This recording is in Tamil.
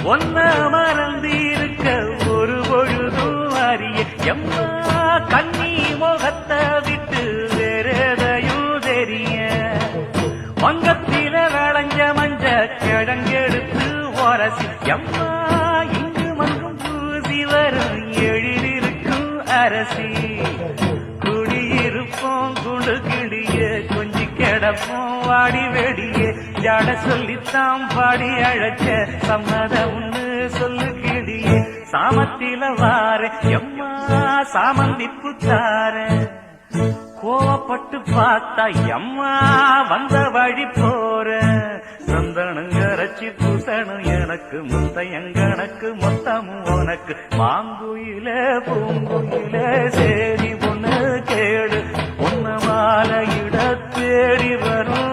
ஒன்ன மறந்து இருக்க ஒரு பொழுதும் அறிய எம்மா கண்ணி முகத்தை விட்டு வேறெதையும் தெரிய வங்கத்தில விளைஞ்ச மஞ்ச கிழங்கெடுத்து உரசி எம்மா இங்கு மங்கும் பூசி வரும் எழிலிருக்கும் அரசி குடியிருப்போம் குண்டு கிளிய கொஞ்சி கிடப்போம் வாடி வெடிய ஜாட சொல்லித்தான் பாடி அழைச்ச சம்மதம்னு சொல்லு கிளிய சாமத்தில வார எம்மா சாமந்திப்பு தார கோவப்பட்டு பார்த்தா எம்மா வந்த வழி போற சந்தனம் கரைச்சி பூசணும் எனக்கு முத்தையங்கணக்கு மொத்தமும் உனக்கு மாங்குயில பூங்குயில சேரி பொண்ணு கேடு பொண்ணு மாலையிட தேடி வரும்